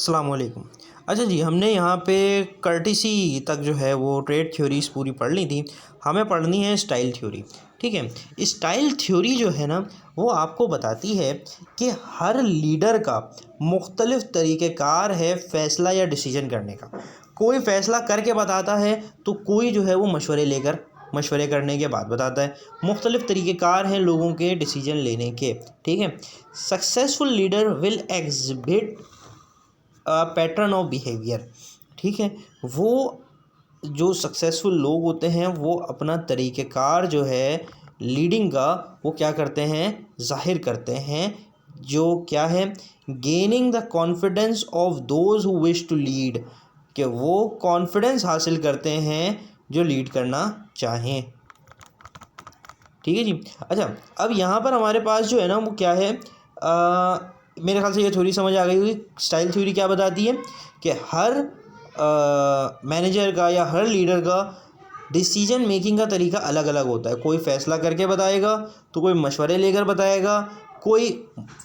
अस्सलाम वालेकुम। अच्छा जी, हमने यहाँ पे कर्टिसी तक जो है वो ट्रेड थ्योरीज़ पूरी पढ़ ली थी। हमें पढ़नी है स्टाइल थ्योरी। ठीक है, स्टाइल थ्योरी जो है ना वो आपको बताती है कि हर लीडर का मुख्तलिफ़ तरीक़ेकार है फ़ैसला या डिसीजन करने का। कोई फ़ैसला करके बताता है तो कोई जो है वो मशवरे करने के बाद बताता है। मुख्तलिफ़ तरीक़ेकार हैं लोगों के डिसीजन लेने के। ठीक है, successful leader will exhibit pattern of behaviour. ठीक है, वो जो सक्सेसफुल लोग होते हैं वो अपना तरीक़ेकार जो है लीडिंग का वो क्या करते हैं, ज़ाहिर करते हैं। जो क्या है, gaining the confidence of those who wish to lead, कि वो कॉन्फिडेंस हासिल करते हैं जो लीड करना चाहें। ठीक है जी। अच्छा, अब यहाँ पर हमारे पास जो है ना वो क्या है, मेरे ख्याल से ये थ्योरी समझ आ गई होगी। स्टाइल थ्योरी क्या बताती है कि हर मैनेजर का या हर लीडर का डिसीजन मेकिंग का तरीका अलग अलग होता है। कोई फ़ैसला करके बताएगा तो कोई मशवरे लेकर बताएगा, कोई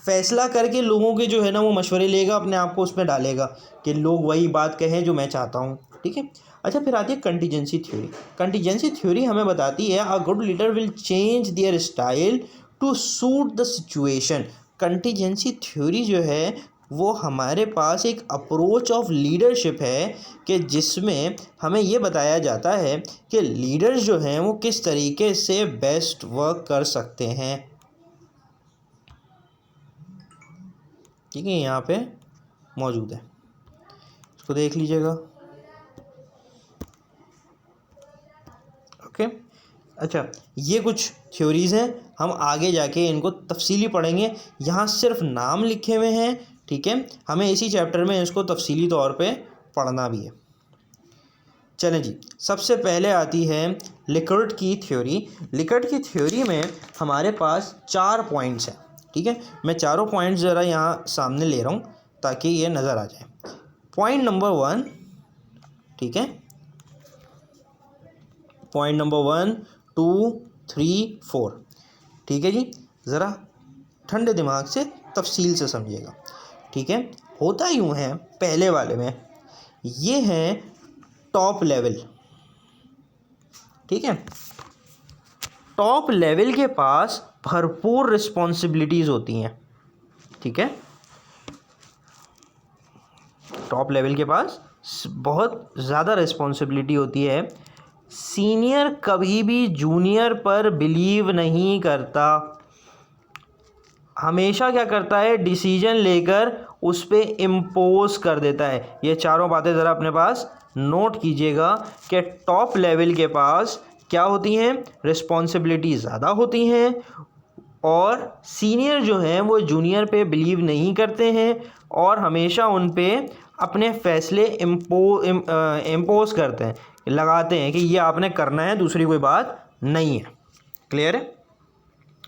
फ़ैसला करके लोगों के जो है ना वो मशवरे लेगा, अपने आप को उसमें डालेगा कि लोग वही बात कहें जो मैं चाहता हूँ। ठीक है। अच्छा, फिर आती है कंटीजेंसी थ्योरी। कंटीजेंसी थ्योरी हमें बताती है a good leader will change their style to suit the situation. Contingency theory जो है वो हमारे पास एक अप्रोच ऑफ लीडरशिप है कि जिसमें हमें ये बताया जाता है कि लीडर्स जो हैं वो किस तरीके से बेस्ट वर्क कर सकते हैं। ठीक है, यहाँ पे मौजूद है, इसको देख लीजिएगा। ओके। अच्छा, ये कुछ थ्योरीज़ हैं, हम आगे जाके इनको तफसीली पढ़ेंगे। यहाँ सिर्फ नाम लिखे हुए हैं। ठीक है, हमें इसी चैप्टर में इसको तफसीली तौर पे पढ़ना भी है। चलें जी, सबसे पहले आती है लिकर्ट की थ्योरी। लिकर्ट की थ्योरी में हमारे पास 4 पॉइंट्स हैं। ठीक है, मैं चारों पॉइंट्स ज़रा यहाँ सामने ले रहा हूँ ताकि ये नज़र आ जाए। पॉइंट नंबर 1, ठीक है, पॉइंट नंबर 1, 2, 3, 4। ठीक है जी, ज़रा ठंडे दिमाग से तफसील से समझिएगा। ठीक है, होता यूँ है, पहले वाले में ये है टॉप लेवल। ठीक है, टॉप लेवल के पास भरपूर रिस्पॉन्सिबिलिटीज़ होती हैं। ठीक है, टॉप लेवल के पास बहुत ज़्यादा रिस्पॉन्सिबिलिटी होती है। सीनियर कभी भी जूनियर पर बिलीव नहीं करता, हमेशा क्या करता है, डिसीजन लेकर उस पर इम्पोज कर देता है। ये चारों बातें ज़रा अपने पास नोट कीजिएगा कि टॉप लेवल के पास क्या होती हैं, रिस्पॉन्सिबिलिटी ज़्यादा होती हैं, और सीनियर जो हैं वो जूनियर पे बिलीव नहीं करते हैं और हमेशा उन पे अपने फैसले इम्पोज करते हैं, लगाते हैं कि ये आपने करना है, दूसरी कोई बात नहीं है। क्लियर है।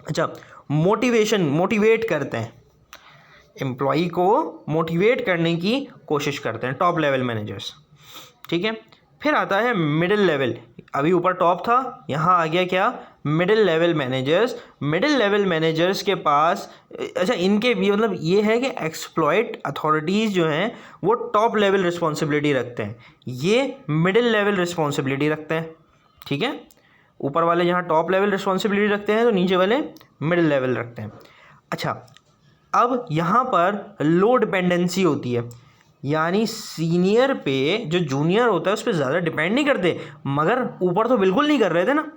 अच्छा, मोटिवेट करते हैं, एम्प्लॉई को मोटिवेट करने की कोशिश करते हैं टॉप लेवल मैनेजर्स। ठीक है, फिर आता है मिडिल लेवल। अभी ऊपर टॉप था, यहाँ आ गया क्या, middle level managers. Middle level managers के पास, अच्छा, इनके भी मतलब ये है कि एक्सप्लॉइट अथॉरिटीज़ जो हैं वो टॉप लेवल रिस्पॉन्सिबिलिटी रखते हैं, ये मिडिल लेवल रिस्पॉन्सिबिलिटी रखते हैं। ठीक है, ऊपर वाले जहाँ टॉप लेवल रिस्पॉन्सिबिलिटी रखते हैं तो नीचे वाले मिडिल लेवल रखते हैं। अच्छा, अब यहाँ पर लो डिपेंडेंसी होती है, यानी सीनियर पे जो जूनियर होता है उस पर ज़्यादा डिपेंड नहीं करते, मगर ऊपर तो बिल्कुल नहीं कर रहे थे ना,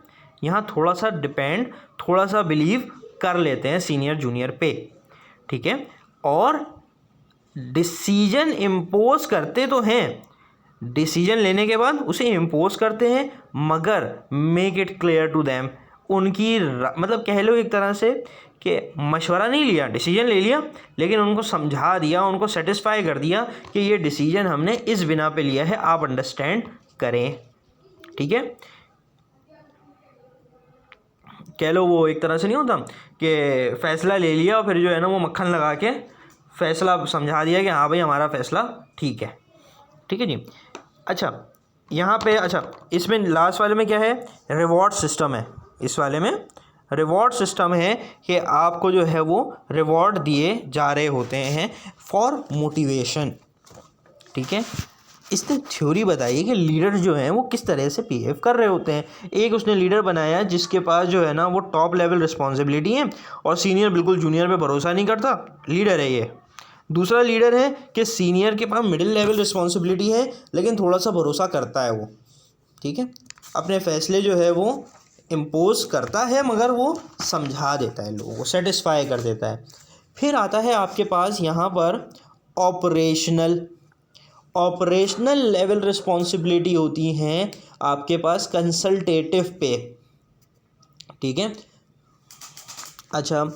यहाँ थोड़ा सा डिपेंड, थोड़ा सा बिलीव कर लेते हैं सीनियर जूनियर पे। ठीक है, और डिसीजन इम्पोज करते तो हैं, डिसीजन लेने के बाद उसे इम्पोज करते हैं, मगर make it clear to them, उनकी मतलब कह लो एक तरह से कि मशवरा नहीं लिया, डिसीजन ले लिया, लेकिन उनको समझा दिया, उनको सेटिस्फाई कर दिया कि ये डिसीजन हमने इस बिना पे लिया है, आप अंडरस्टैंड करें। ठीक है, कह लो वो एक तरह से नहीं होता कि फ़ैसला ले लिया और फिर जो है ना वो मक्खन लगा के फ़ैसला समझा दिया कि हाँ भाई हमारा फ़ैसला ठीक है। ठीक है जी। अच्छा, यहाँ पे, अच्छा, इसमें लास्ट वाले में क्या है, रिवॉर्ड सिस्टम है। इस वाले में रिवॉर्ड सिस्टम है कि आपको जो है वो रिवॉर्ड दिए जा रहे होते हैं फॉर मोटिवेशन। ठीक है। इसने थ्योरी बताई कि लीडर जो हैं वो किस तरह से बिहेव कर रहे होते हैं। एक उसने लीडर बनाया जिसके पास जो है ना वो टॉप लेवल रिस्पॉन्सिबिलिटी है और सीनियर बिल्कुल जूनियर पे भरोसा नहीं करता, लीडर है ये। दूसरा लीडर है कि सीनियर के पास मिडिल लेवल रिस्पॉन्सिबिलिटी है लेकिन थोड़ा सा भरोसा करता है वो, ठीक है। अपने फैसले जो है वो इम्पोज करता है मगर वो समझा देता है लोगों को, सेटिस्फाई कर देता है। फिर आता है आपके पास यहाँ पर ऑपरेशनल लेवल रिस्पॉन्सिबिलिटी होती हैं आपके पास कंसल्टेटिव पे, ठीक है। अच्छा,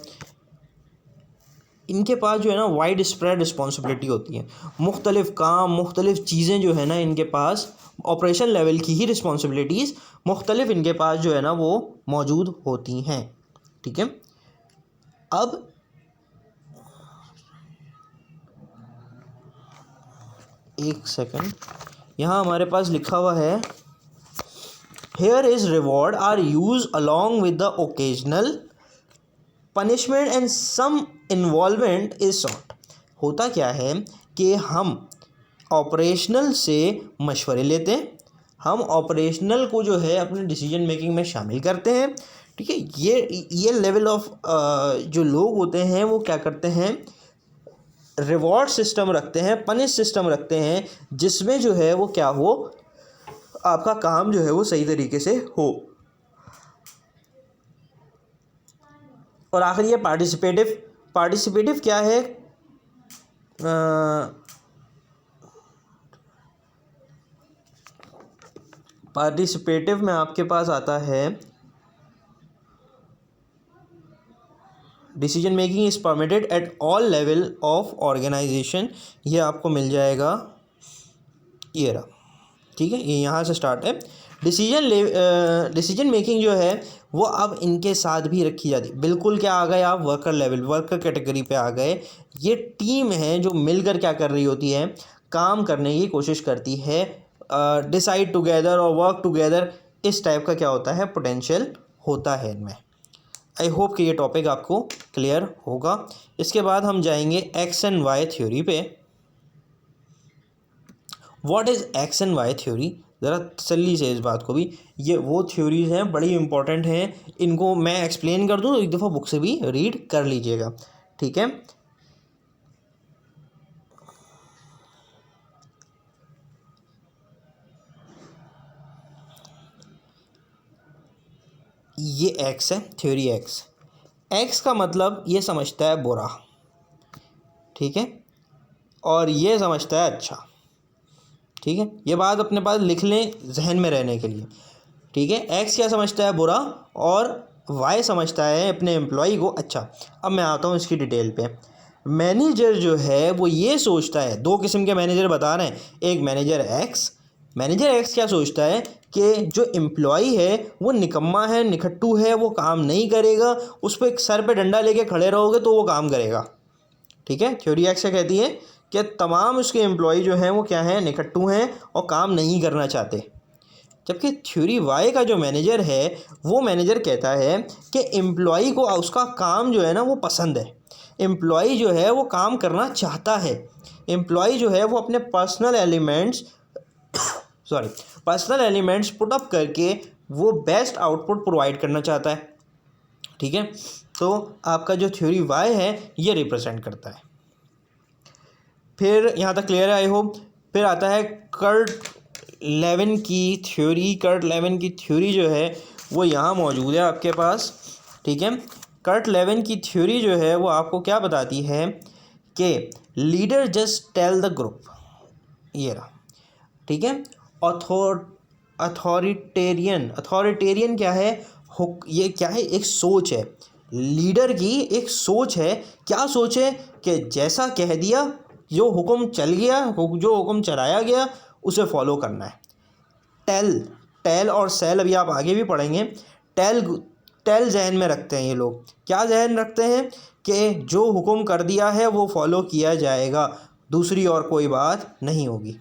इनके पास जो है ना वाइड स्प्रेड रिस्पॉन्सिबिलिटी होती है, मुख्तलिफ काम मुख्तलिफ चीज़ें जो है ना इनके पास ऑपरेशन लेवल की ही रिस्पॉन्सिबिलिटीज़ मुख्तलिफ इनके पास जो है ना वो मौजूद होती हैं, ठीक है। अब एक सेकंड, यहाँ हमारे पास लिखा हुआ है here is reward are use along with the occasional punishment and some involvement is sought. होता क्या है कि हम ऑपरेशनल से मशवरे लेते हैं, हम ऑपरेशनल को जो है अपने डिसीजन मेकिंग में शामिल करते हैं, ठीक है। ये लेवल ऑफ जो लोग होते हैं वो क्या करते हैं, रिवॉर्ड सिस्टम रखते हैं, पनिश सिस्टम रखते हैं जिसमें जो है वो क्या हो, आपका काम जो है वो सही तरीके से हो। और आखिर ये पार्टिसिपेटिव क्या है, पार्टिसिपेटिव में आपके पास आता है decision making is permitted at all level of organisation. ये आपको मिल जाएगा ये रहा, ठीक है। ये यहाँ से स्टार्ट है। डिसीजन मेकिंग जो है वो अब इनके साथ भी रखी जाती है। बिल्कुल क्या आ गए आप, वर्कर लेवल, वर्कर कैटेगरी पे आ गए। ये टीम है जो मिलकर क्या कर रही होती है, काम करने की कोशिश करती है, डिसाइड टुगेदर और वर्क टुगेदर, इस टाइप का क्या होता है, पोटेंशियल होता है इनमें। आई होप कि ये टॉपिक आपको क्लियर होगा। इसके बाद हम जाएंगे एक्स एंड वाई थ्योरी पे। What is X and Y theory, ज़रा तसल्ली से इस बात को भी, ये वो थ्योरीज हैं बड़ी इंपॉर्टेंट हैं, इनको मैं एक्सप्लेन कर दूँ, एक दफ़ा बुक से भी रीड कर लीजिएगा, ठीक है। ये एक्स है, थ्योरी एक्स का मतलब ये समझता है बुरा, ठीक है, और ये समझता है अच्छा, ठीक है। ये बात अपने पास लिख लें जहन में रहने के लिए, ठीक है। एक्स क्या समझता है बुरा और वाई समझता है अपने एम्प्लॉय को अच्छा। अब मैं आता हूँ इसकी डिटेल पे। मैनेजर जो है वो ये सोचता है, दो किस्म के मैनेजर बता रहे हैं, एक मैनेजर एक्स क्या सोचता है कि जो एम्प्लॉय है वो निकम्मा है, निखट्टू है, वो काम नहीं करेगा, उस पर एक सर पे डंडा लेके खड़े रहोगे तो वो काम करेगा, ठीक है। थ्योरी एक्स क्या कहती है कि तमाम उसके एम्प्लॉय जो हैं वो क्या हैं, निकट्टू हैं और काम नहीं करना चाहते। जबकि थ्योरी वाई का जो मैनेजर है वो मैनेजर कहता है कि एम्प्लॉय को उसका काम जो है ना वो पसंद है, एम्प्लॉय जो है वो काम करना चाहता है, एम्प्लॉय जो है वो अपने पर्सनल एलिमेंट्स पुट अप करके वो बेस्ट आउटपुट प्रोवाइड करना चाहता है, ठीक है। तो आपका जो थ्योरी वाई है ये रिप्रेजेंट करता है। फिर यहाँ तक क्लियर है आई होप। फिर आता है कर्ट लेविन की थ्योरी जो है वो यहाँ मौजूद है आपके पास, ठीक है। कर्ट लेविन की थ्योरी जो है वो आपको क्या बताती है कि leader just tell the group, ये रहा, ठीक है। अथॉरिटेरियन क्या है, ये क्या है, एक सोच है, लीडर की एक सोच है। क्या सोच है कि जैसा कह दिया, जो हुक्म चल गया, जो हुक्म चलाया गया उसे फॉलो करना है। टेल और सेल अभी आप आगे भी पढ़ेंगे। टेल जहन में रखते हैं ये लोग, क्या जहन रखते हैं कि जो हुक्म कर दिया है वो फॉलो किया जाएगा, दूसरी और कोई बात नहीं होगी।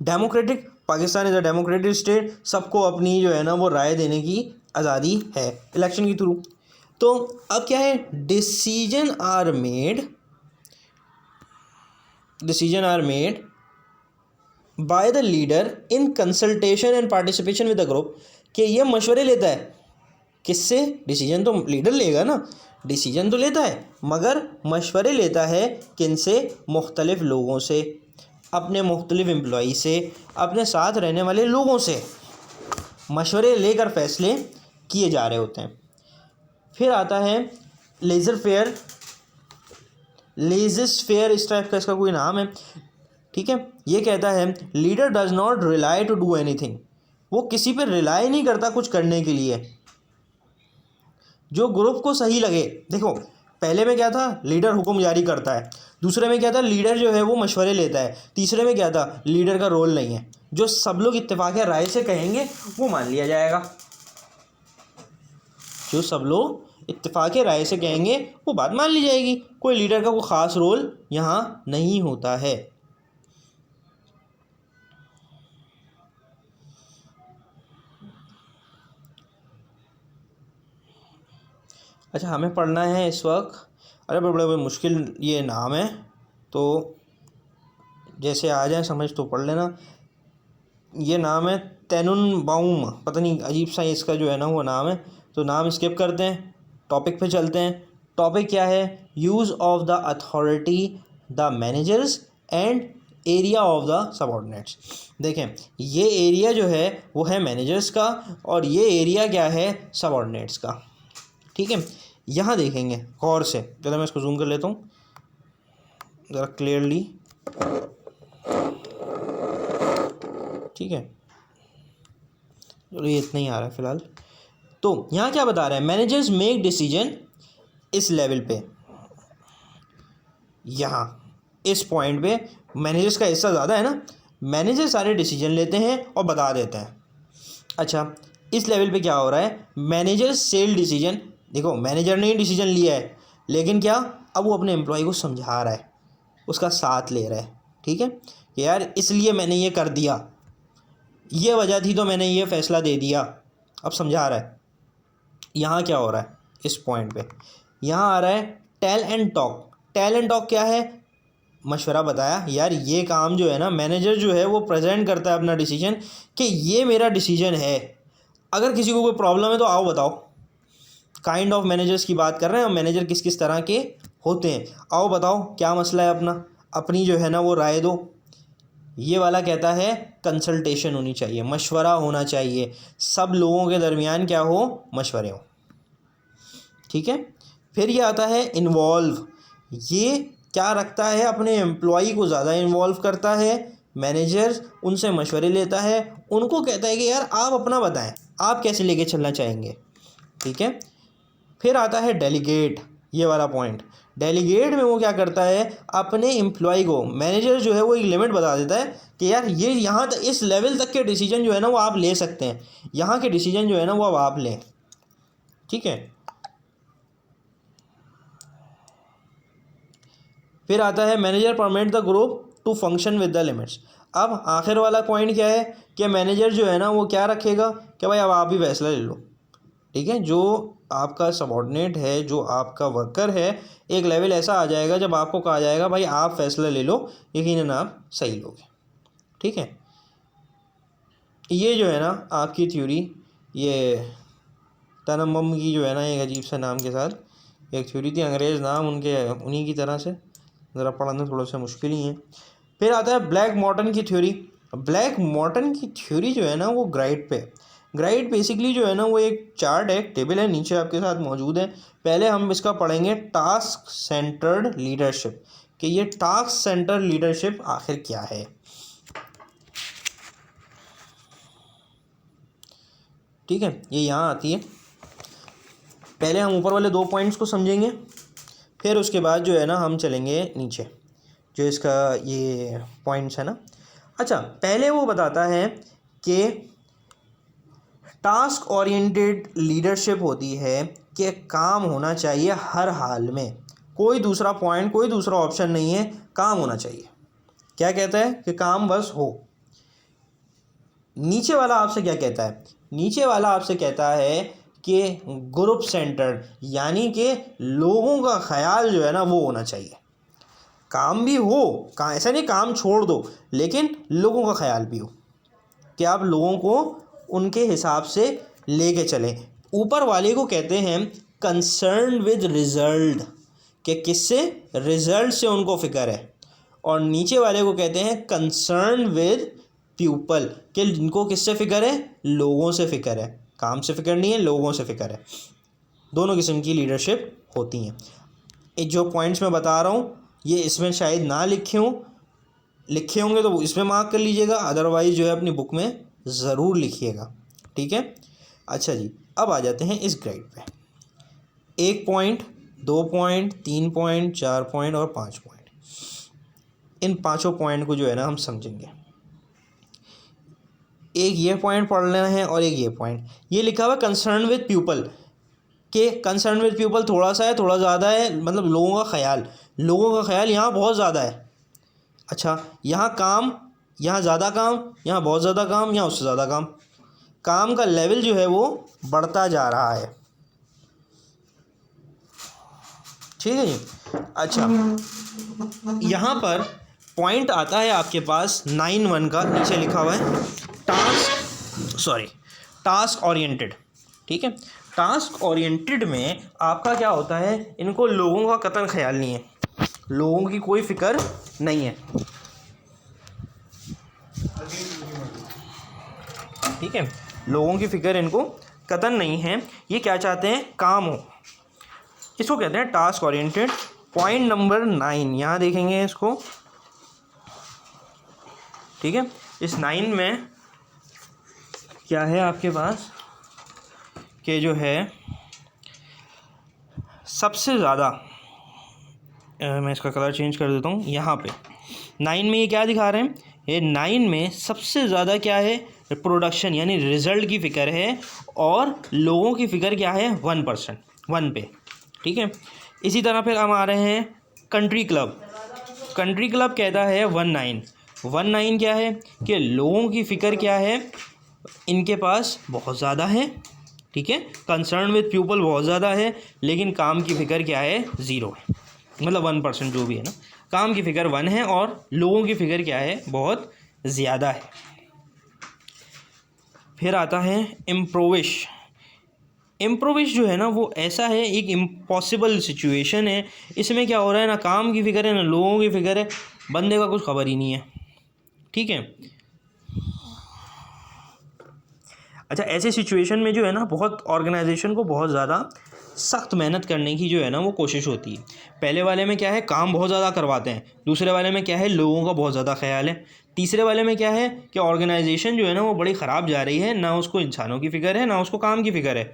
Democratic, Pakistan is a democratic state, सबको अपनी जो है ना वो राय देने की आज़ादी है इलेक्शन के थ्रू। तो अब क्या है, decision are made by the leader in consultation and participation with the group, कि ये मशवरे लेता है किससे? डिसीजन तो लीडर लेगा ना, डिसीजन तो लेता है मगर मशवरे लेता है किनसे? मुख्तलिफ़ लोगों से, अपने मुख्तलिफ़ एम्प्लॉई से, अपने साथ रहने वाले लोगों से मशवरे लेकर फ़ैसले किए जा रहे होते हैं। फिर आता है लेज़र फेयर, लेजिस फेयर इस टाइप का इसका कोई नाम है, ठीक है। ये कहता है leader does not rely to do anything, वो किसी पर रिलाई नहीं करता कुछ करने के लिए जो ग्रुप को सही लगे। देखो पहले में क्या था? लीडर हुक्म जारी करता है, दूसरे में क्या था? लीडर जो है वो मशवरे लेता है, तीसरे में क्या था? लीडर का रोल नहीं है, जो सब लोग इत्तेफाक राय से कहेंगे वो मान लिया जाएगा, जो सब लोग इत्तेफाक राय से कहेंगे वो बात मान ली जाएगी, कोई लीडर का कोई ख़ास रोल यहाँ नहीं होता है। अच्छा हमें पढ़ना है इस वक्त, अरे बड़े बड़े मुश्किल ये नाम है, तो जैसे आ जाए समझ तो पढ़ लेना। ये नाम है टेनुनबाउम, पता नहीं अजीब सा इसका जो है ना वो नाम है, तो नाम स्किप करते हैं, टॉपिक पे चलते हैं। टॉपिक क्या है? Use of the authority the managers and area of the subordinates. देखें ये एरिया जो है वो है मैनेजर्स का और ये एरिया क्या है? सबऑर्डिनेट्स का, ठीक है। यहाँ देखेंगे गौर से, चलो मैं इसको जूम कर लेता हूँ ज़रा क्लियरली, ठीक है। चलो ये इतना ही आ रहा है फ़िलहाल। तो यहाँ क्या बता रहा है? मैनेजर्स मेक डिसीजन इस लेवल पे, यहाँ इस पॉइंट पे मैनेजर्स का हिस्सा ज़्यादा है ना, मैनेजर सारे डिसीजन लेते हैं और बता देते हैं। अच्छा इस लेवल पे क्या हो रहा है? मैनेजर सेल डिसीजन, देखो मैनेजर ने ही डिसीजन लिया है लेकिन क्या, अब वो अपने एम्प्लॉय को समझा रहा है, उसका साथ ले रहा है, ठीक है, कि यार इसलिए मैंने ये कर दिया, ये वजह थी तो मैंने ये फ़ैसला दे दिया, अब समझा रहा है। यहाँ क्या हो रहा है इस पॉइंट पे? यहाँ आ रहा है tell and talk. Tell and talk क्या है? मशवरा बताया, यार ये काम जो है ना, मैनेजर जो है वो प्रेजेंट करता है अपना डिसीजन कि ये मेरा डिसीजन है, अगर किसी को कोई प्रॉब्लम है तो आओ बताओ। काइंड ऑफ मैनेजर्स की बात कर रहे हैं हम, मैनेजर किस किस तरह के होते हैं, आओ बताओ क्या मसला है अपना, अपनी जो है ना वो राय दो। ये वाला कहता है कंसल्टेशन होनी चाहिए, मशवरा होना चाहिए, सब लोगों के दरमियान क्या हो? मशवरे हो, ठीक है। फिर ये आता है इन्वॉल्व, ये क्या रखता है? अपने एम्प्लॉई को ज़्यादा इन्वॉल्व करता है, मैनेजर उनसे मशवरे लेता है, उनको कहता है कि यार आप अपना बताएं, आप कैसे लेके चलना चाहेंगे, ठीक है। फिर आता है डेलीगेट, ये वाला पॉइंट। डेलीगेट में वो क्या करता है? अपने एम्प्लॉय को, मैनेजर जो है वो एक लिमिट बता देता है कि यार ये यहाँ तक, इस लेवल तक के डिसीजन जो है ना वो आप ले सकते हैं, यहाँ के डिसीजन जो है ना वो अब आप लें, ठीक है। फिर आता है manager permit the group to function with the limits. अब आखिर वाला पॉइंट क्या है कि मैनेजर जो है ना वो क्या रखेगा कि भाई अब आप ही फैसला ले लो, ठीक है। जो आपका सबऑर्डिनेट है, जो आपका वर्कर है, एक लेवल ऐसा आ जाएगा जब आपको कहा जाएगा भाई आप फैसला ले लो, यकीनन आप सही लोगे, ठीक है। ये जो है ना आपकी थ्योरी, ये तनम्बम की जो है ना एक अजीब सा नाम के साथ एक थ्योरी थी, अंग्रेज़ नाम उनके उन्हीं की तरह से, ज़रा पढ़ना थोड़ा सा मुश्किल ही है। फिर आता है ब्लैक मॉर्टन की थ्योरी। ब्लैक मॉर्टन की थ्योरी जो है ना वो ग्राइड पे, ग्राइड बेसिकली जो है ना वो एक चार्ट है, एक टेबल है, नीचे आपके साथ मौजूद है। पहले हम इसका पढ़ेंगे टास्क सेंटर्ड लीडरशिप, कि ये टास्क सेंटर्ड लीडरशिप आखिर क्या है, ठीक है। ये यहाँ आती है, पहले हम ऊपर वाले 2 पॉइंट्स को समझेंगे, फिर उसके बाद जो है ना हम चलेंगे नीचे जो इसका ये पॉइंट्स है ना। अच्छा पहले वो बताता है कि टास्क ओरिएंटेड लीडरशिप होती है कि काम होना चाहिए हर हाल में, कोई दूसरा पॉइंट, कोई दूसरा ऑप्शन नहीं है, काम होना चाहिए। क्या कहता है? कि काम बस हो। नीचे वाला आपसे क्या कहता है? नीचे वाला आपसे कहता है कि ग्रुप सेंटर्ड, यानी कि लोगों का ख्याल जो है ना वो होना चाहिए। काम भी हो, ऐसा नहीं काम छोड़ दो, लेकिन लोगों का ख्याल भी हो कि आप लोगों को उनके हिसाब से लेके चलें। ऊपर वाले को कहते हैं कंसर्न विद रिजल्ट, कि किससे, रिजल्ट से उनको फ़िक्र है। और नीचे वाले को कहते हैं कंसर्न विद पीपल, कि इनको किससे फ़िक्र है, लोगों से फ़िक्र है, काम से फ़िक्र नहीं है, लोगों से फ़िक्र है। दोनों किस्म की लीडरशिप होती हैं। ये जो पॉइंट्स मैं बता रहा हूँ ये इसमें शायद ना लिखे होंगे तो इसमें मार्क कर लीजिएगा, अदरवाइज़ जो है अपनी बुक में ज़रूर लिखिएगा, ठीक है। अच्छा जी, अब आ जाते हैं इस ग्राइड पे। 1 पॉइंट, 2 पॉइंट, 3 पॉइंट, 4 पॉइंट और 5 पॉइंट। इन पाँचों पॉइंट को जो है ना हम समझेंगे। एक ये पॉइंट पढ़ लेना है और एक ये पॉइंट। ये लिखा हुआ कंसर्न विद पीपल, कि कंसर्न विद पीपल थोड़ा सा है, थोड़ा ज़्यादा है, मतलब लोगों का ख्याल यहाँ बहुत ज़्यादा है। अच्छा, यहाँ काम, यहाँ ज़्यादा काम, यहाँ बहुत ज़्यादा काम, यहाँ उससे ज़्यादा काम का लेवल जो है वो बढ़ता जा रहा है, ठीक है जी। अच्छा, यहाँ पर पॉइंट आता है आपके पास 9(1) का, नीचे लिखा हुआ है टास्क ओरिएंटेड, ठीक है। टास्क ओरिएंटेड में आपका क्या होता है, इनको लोगों का कतई ख्याल नहीं है, लोगों की कोई फिक्र नहीं है, ठीक है। लोगों की फिक्र इनको कतई नहीं है। ये क्या चाहते हैं, काम हो। इसको कहते हैं टास्क ओरिएंटेड। पॉइंट नंबर 9 यहाँ देखेंगे इसको, ठीक है। इस 9 में क्या है आपके पास, कि जो है सबसे ज़्यादा, मैं इसका कलर चेंज कर देता हूँ। यहाँ पे 9 में ये क्या दिखा रहे हैं, ये 9 में सबसे ज़्यादा क्या है, प्रोडक्शन यानी रिज़ल्ट की फ़िक्र है, और लोगों की फ़िक्र क्या है, 1%, 1 पे, ठीक है। इसी तरह फिर हम आ रहे हैं कंट्री क्लब कहता है 19 क्या है, कि लोगों की फ़िक्र क्या है, इनके पास बहुत ज़्यादा है, ठीक है। कंसर्न विद पीपल बहुत ज़्यादा है, लेकिन काम की फ़िक्र क्या है, 0 है, मतलब 1% जो भी है ना, काम की फ़िक्र 1 है और लोगों की फ़िक्र क्या है, बहुत ज़्यादा है। फिर आता है इम्प्रोविश जो है ना, वो ऐसा है, एक इम्पॉसिबल सिचुएशन है। इसमें क्या हो रहा है, ना काम की फ़िक्र है ना लोगों की फ़िक्र है, बंदे का कुछ खबर ही नहीं है, ठीक है। अच्छा, ऐसे सिचुएशन में जो है ना, बहुत ऑर्गेनाइजेशन को बहुत ज़्यादा सख्त मेहनत करने की जो है ना वो कोशिश होती है। पहले वाले में क्या है, काम बहुत ज़्यादा करवाते हैं, दूसरे वाले में क्या है, लोगों का बहुत ज़्यादा ख्याल है, तीसरे वाले में क्या है कि ऑर्गेनाइजेशन जो है ना वो बड़ी ख़राब जा रही है, ना उसको इंसानों की फ़िक्र है ना उसको काम की फ़िक्र है।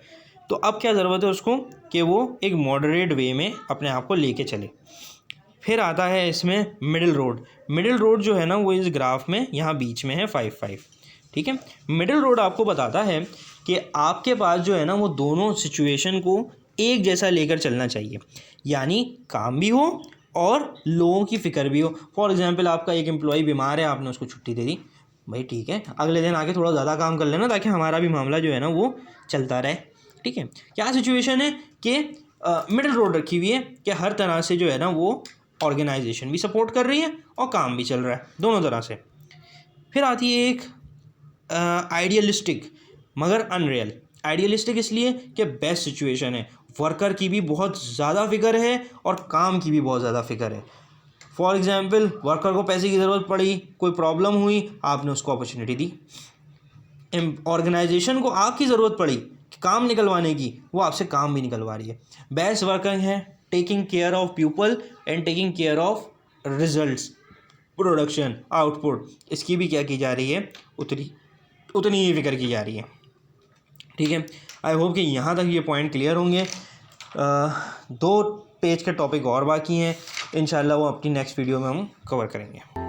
तो अब क्या ज़रूरत है उसको, कि वो एक मॉडरेट वे में अपने आप को लेके चले। फिर आता है इसमें मिडिल रोड जो है ना वो इस ग्राफ में यहाँ बीच में है 5-5, ठीक है। मिडिल रोड आपको बताता है कि आपके पास जो है ना वो दोनों सिचुएशन को एक जैसा लेकर चलना चाहिए, यानी काम भी हो और लोगों की फ़िक्र भी हो। फॉर एग्जांपल, आपका एक एम्प्लॉय बीमार है, आपने उसको छुट्टी दे दी, भाई ठीक है, अगले दिन आके थोड़ा ज़्यादा काम कर लेना ताकि हमारा भी मामला जो है ना वो चलता रहे, ठीक है। क्या सिचुएशन है कि मिडिल रोड रखी हुई है, कि हर तरह से जो है ना वो ऑर्गेनाइजेशन भी सपोर्ट कर रही है और काम भी चल रहा है, दोनों तरह से। फिर आती है एक आइडियलिस्टिक मगर अनरियल। आइडियलिस्टिक इसलिए कि बेस्ट सिचुएशन है, वर्कर की भी बहुत ज़्यादा फ़िक्र है और काम की भी बहुत ज़्यादा फ़िक्र है। फॉर एग्जांपल, वर्कर को पैसे की ज़रूरत पड़ी, कोई प्रॉब्लम हुई, आपने उसको अपॉर्चुनिटी दी। ऑर्गेनाइजेशन को आपकी ज़रूरत पड़ी काम निकलवाने की, वो आपसे काम भी निकलवा रही है। बेस्ट वर्कर है taking care of people and taking care of results, production, output, इसकी भी क्या की जा रही है, उतनी ही फिक्र की जा रही है, ठीक है। आई होप कि यहाँ तक ये पॉइंट क्लियर होंगे। 2 पेज के टॉपिक और बाकी हैं, इंशाल्लाह वो अपनी नेक्स्ट वीडियो में हम कवर करेंगे।